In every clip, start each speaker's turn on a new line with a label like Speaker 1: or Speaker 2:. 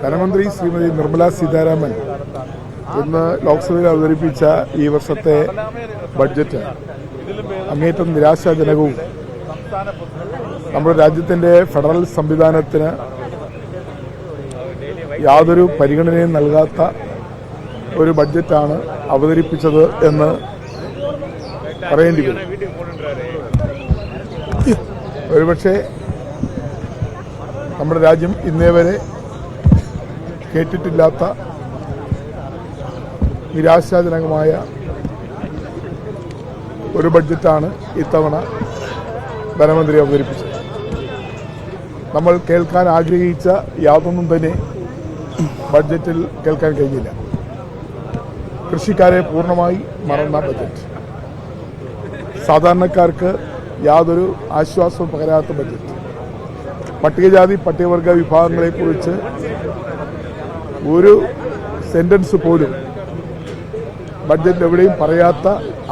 Speaker 1: ധനമന്ത്രി ശ്രീമതി നിർമ്മല സീതാരാമൻ ഇന്ന് ലോക്സഭയിൽ അവതരിപ്പിച്ച ഈ വർഷത്തെ ബഡ്ജറ്റ് അങ്ങേയറ്റം നിരാശാജനകവും നമ്മുടെ രാജ്യത്തിന്റെ ഫെഡറൽ സംവിധാനത്തിന് യാതൊരു പരിഗണനയും നൽകാത്ത ഒരു ബഡ്ജറ്റാണ് അവതരിപ്പിച്ചത് എന്ന് പറയേണ്ടി വരും. ഒരുപക്ഷെ നമ്മുടെ രാജ്യം ഇന്നേ വരെ കേട്ടിട്ടില്ലാത്ത നിരാശാജനകമായ ഒരു ബഡ്ജറ്റാണ് ഇത്തവണ ധനമന്ത്രി അവതരിപ്പിച്ചത്. നമ്മൾ കേൾക്കാൻ ആഗ്രഹിച്ച യാതൊന്നും തന്നെ ബഡ്ജറ്റിൽ കേൾക്കാൻ കഴിഞ്ഞില്ല. കൃഷിക്കാരെ പൂർണ്ണമായി മറന്ന ബഡ്ജറ്റ്, സാധാരണക്കാർക്ക് യാതൊരു ആശ്വാസവും പകരാത്ത ബഡ്ജറ്റ്, പട്ടികജാതി പട്ടികവർഗ വിഭാഗങ്ങളെക്കുറിച്ച് ഒരു സെന്റൻസ് പോലും ബഡ്ജറ്റിൽ എവിടെയും പറയാത്ത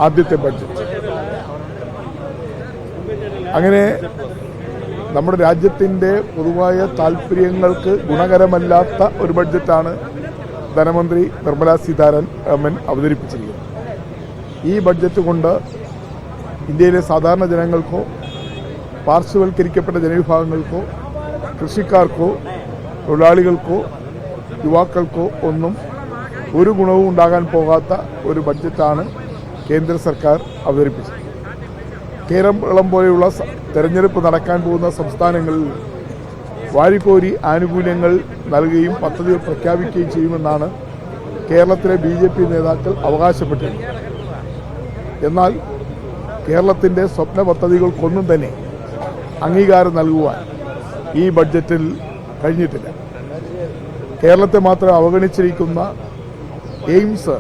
Speaker 1: ആദ്യത്തെ ബഡ്ജറ്റ്. അങ്ങനെ നമ്മുടെ രാജ്യത്തിന്റെ പൊതുവായ താൽപര്യങ്ങൾക്ക് ഗുണകരമല്ലാത്ത ഒരു ബഡ്ജറ്റാണ് ധനമന്ത്രി നിർമ്മല സീതാരാമൻ അവതരിപ്പിച്ചിരിക്കുന്നത്. ഈ ബഡ്ജറ്റ് കൊണ്ട് ഇന്ത്യയിലെ സാധാരണ ജനങ്ങൾക്കോ പാർശ്വവൽക്കരിക്കപ്പെട്ട ജനവിഭാഗങ്ങൾക്കോ കൃഷിക്കാർക്കോ തൊഴിലാളികൾക്കോ യുവാക്കൾക്കോ ഒന്നും ഒരു ഗുണവും ഉണ്ടാകാൻ പോകാത്ത ഒരു ബഡ്ജറ്റാണ് കേന്ദ്ര സർക്കാർ അവതരിപ്പിച്ചത്. കേരളം പോലെയുള്ള തെരഞ്ഞെടുപ്പ് നടക്കാൻ പോകുന്ന സംസ്ഥാനങ്ങളിൽ വാരിക്കോരി ആനുകൂല്യങ്ങൾ നൽകുകയും പദ്ധതികൾ പ്രഖ്യാപിക്കുകയും ചെയ്യുമെന്നാണ് കേരളത്തിലെ BJP നേതാക്കൾ അവകാശപ്പെട്ടിരുന്നത്. എന്നാൽ കേരളത്തിന്റെ സ്വപ്ന പദ്ധതികൾക്കൊന്നും തന്നെ അംഗീകാരം നൽകുവാൻ ഈ ബഡ്ജറ്റിൽ കഴിഞ്ഞിട്ടില്ല. കേരളത്തെ മാത്രം അവഗണിച്ചിരിക്കുന്ന എയിംസ്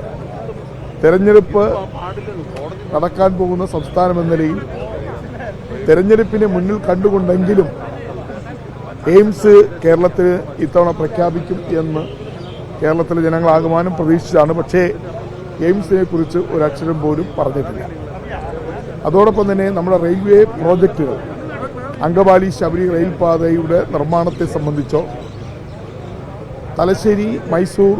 Speaker 1: തെരഞ്ഞെടുപ്പ് നടക്കാൻ പോകുന്ന സംസ്ഥാനമെന്ന നിലയിൽ തെരഞ്ഞെടുപ്പിനെ മുന്നിൽ കണ്ടുകൊണ്ടെങ്കിലും എയിംസ് കേരളത്തിന് ഇത്തവണ പ്രഖ്യാപിക്കും എന്ന് കേരളത്തിലെ ജനങ്ങളാകമാനം പ്രതീക്ഷിച്ചാണ്. പക്ഷേ എയിംസിനെ കുറിച്ച് ഒരക്ഷരം പോലും പറഞ്ഞിട്ടില്ല. അതോടൊപ്പം തന്നെ നമ്മുടെ റെയിൽവേ പ്രോജക്റ്റുകൾ, അങ്കമാലി ശബരി റെയിൽപാതയുടെ നിർമ്മാണത്തെ സംബന്ധിച്ചോ തലശ്ശേരി മൈസൂർ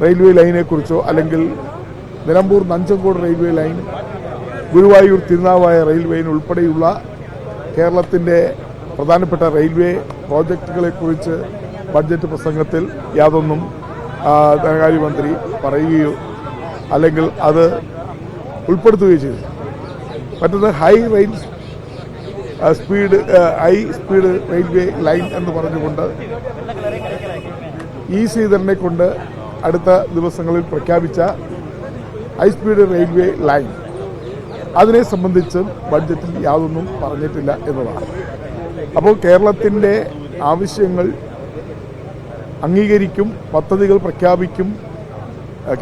Speaker 1: റെയിൽവേ ലൈനെക്കുറിച്ചോ അല്ലെങ്കിൽ Nilambur Nanjangud railway line, Guruvayur Thirunavaya railway line ഉൾപ്പെടെയുള്ള കേരളത്തിന്റെ പ്രധാനപ്പെട്ട റെയിൽവേ പ്രോജക്റ്റുകളെക്കുറിച്ച് ബഡ്ജറ്റ് പ്രസംഗത്തിൽ യാതൊന്നും ധനകാര്യമന്ത്രി പറയുകയോ അല്ലെങ്കിൽ അത് ഉൾപ്പെടുത്തുകയോ ചെയ്തു. മറ്റൊന്ന് ഹൈ സ്പീഡ് റെയിൽവേ ലൈൻ എന്ന് പറഞ്ഞുകൊണ്ട് ശ്രീധരനെ കൊണ്ട് അടുത്ത ദിവസങ്ങളിൽ പ്രഖ്യാപിച്ച ഹൈസ്പീഡ് റെയിൽവേ ലൈൻ, അതിനെ സംബന്ധിച്ച് ബഡ്ജറ്റിൽ യാതൊന്നും പറഞ്ഞിട്ടില്ല എന്നതാണ്. അപ്പോൾ കേരളത്തിന്റെ ആവശ്യങ്ങൾ അംഗീകരിക്കും, പദ്ധതികൾ പ്രഖ്യാപിക്കും,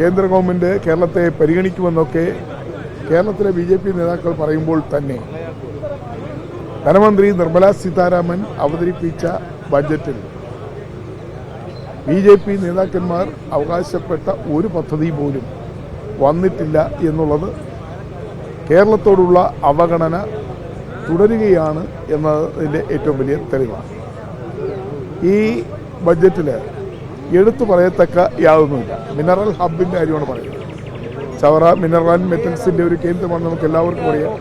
Speaker 1: കേന്ദ്ര ഗവൺമെന്റ് കേരളത്തെ പരിഗണിക്കുമെന്നൊക്കെ കേരളത്തിലെ BJP നേതാക്കൾ പറയുമ്പോൾ തന്നെ ധനമന്ത്രി നിർമ്മല സീതാരാമൻ അവതരിപ്പിച്ച ബഡ്ജറ്റിൽ BJP നേതാക്കന്മാർ അവകാശപ്പെട്ട ഒരു പദ്ധതി പോലും വന്നിട്ടില്ല എന്നുള്ളത് കേരളത്തോടുള്ള അവഗണന തുടരുകയാണ് എന്നതിൻ്റെ ഏറ്റവും വലിയ തെളിവാണ്. ഈ ബഡ്ജറ്റിൽ എടുത്തു പറയത്തക്ക യാതൊന്നുമില്ല. മിനറൽ ഹബിൻ്റെ കാര്യമാണ് പറയുന്നത്. ചവറ മിനറൽ ആൻഡ് മെറ്റൽസിൻ്റെ ഒരു കേന്ദ്രമാണ്, നമുക്ക് എല്ലാവർക്കും അറിയാം.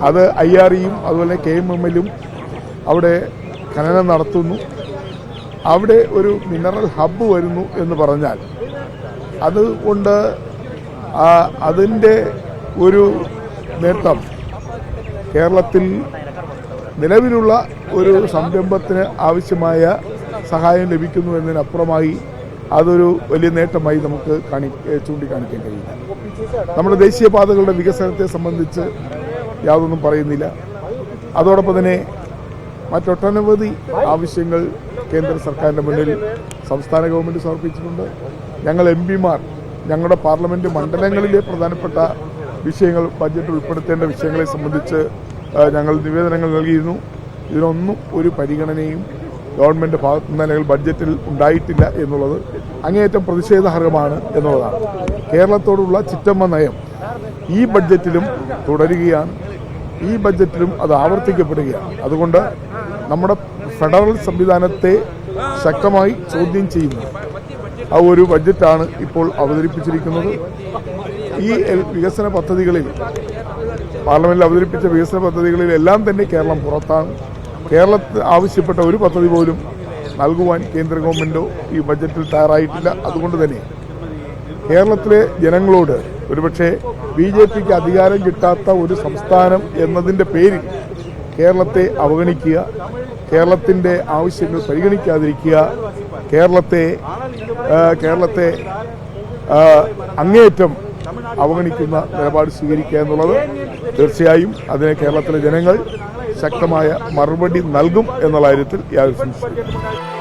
Speaker 1: അത് IREയും അതുപോലെ KMMലും അവിടെ ഖനനം നടത്തുന്നു. അവിടെ ഒരു മിനറൽ ഹബ്ബ് വരുന്നു എന്ന് പറഞ്ഞാൽ അതുകൊണ്ട് അതിൻ്റെ ഒരു നേട്ടം കേരളത്തിൽ നിലവിലുള്ള ഒരു സംരംഭത്തിന് ആവശ്യമായ സഹായം ലഭിക്കുന്നു എന്നതിനപ്പുറമായി അതൊരു വലിയ നേട്ടമായി നമുക്ക് ചൂണ്ടിക്കാണിക്കാൻ കഴിയില്ല. നമ്മുടെ ദേശീയപാതകളുടെ വികസനത്തെ സംബന്ധിച്ച് യാതൊന്നും പറയുന്നില്ല. അതോടൊപ്പം തന്നെ മറ്റൊട്ടനവധി ആവശ്യങ്ങൾ കേന്ദ്ര സർക്കാരിൻ്റെ മുന്നിൽ സംസ്ഥാന ഗവൺമെൻറ് സമർപ്പിച്ചിട്ടുണ്ട്. ഞങ്ങൾ MPമാർ ഞങ്ങളുടെ പാർലമെൻറ്റ് മണ്ഡലങ്ങളിലെ പ്രധാനപ്പെട്ട വിഷയങ്ങൾ ബഡ്ജറ്റ് ഉൾപ്പെടുത്തേണ്ട വിഷയങ്ങളെ സംബന്ധിച്ച് ഞങ്ങൾ നിവേദനങ്ങൾ നൽകിയിരുന്നു. ഇതിനൊന്നും ഒരു പരിഗണനയും ഗവൺമെൻറ് ഭാഗത്തുനിന്ന് അല്ലെങ്കിൽ ബഡ്ജറ്റിൽ ഉണ്ടായിട്ടില്ല എന്നുള്ളത് അങ്ങേയറ്റം പ്രതിഷേധാർഹമാണ് എന്നുള്ളതാണ്. കേരളത്തോടുള്ള ചിറ്റമ്മ നയം ഈ ബഡ്ജറ്റിലും തുടരുകയാണ്. ഈ ബഡ്ജറ്റിലും അത് ആവർത്തിക്കപ്പെടുകയാണ്. അതുകൊണ്ട് നമ്മുടെ ഫെഡറൽ സംവിധാനത്തെ ശക്തമായി ചോദ്യം ചെയ്യുന്നു ആ ഒരു ബഡ്ജറ്റാണ് ഇപ്പോൾ അവതരിപ്പിച്ചിരിക്കുന്നത്. ഈ വികസന പദ്ധതികളിൽ പാർലമെന്റിൽ അവതരിപ്പിച്ച വികസന പദ്ധതികളിൽ എല്ലാം തന്നെ കേരളം പുറത്താണ്. കേരളത്തിൽ ആവശ്യപ്പെട്ട ഒരു പദ്ധതി പോലും നൽകുവാൻ കേന്ദ്ര ഗവൺമെന്റോ ഈ ബഡ്ജറ്റിൽ തയ്യാറായിട്ടില്ല. അതുകൊണ്ട് തന്നെ കേരളത്തിലെ ജനങ്ങളോട് ഒരുപക്ഷെ BJPക്ക് അധികാരം കിട്ടാത്ത ഒരു സംസ്ഥാനം എന്നതിൻ്റെ പേരിൽ കേരളത്തെ അവഗണിക്കുക, കേരളത്തിൻ്റെ ആവശ്യങ്ങൾ പരിഗണിക്കാതിരിക്കുക, കേരളത്തെ അങ്ങേയറ്റം അവഗണിക്കുന്ന നിലപാട് സ്വീകരിക്കുക എന്നുള്ളത് തീർച്ചയായും അതിന് കേരളത്തിലെ ജനങ്ങൾ ശക്തമായ മറുപടി നൽകും എന്നുള്ള കാര്യത്തിൽ യാതൊരു സംശയവും.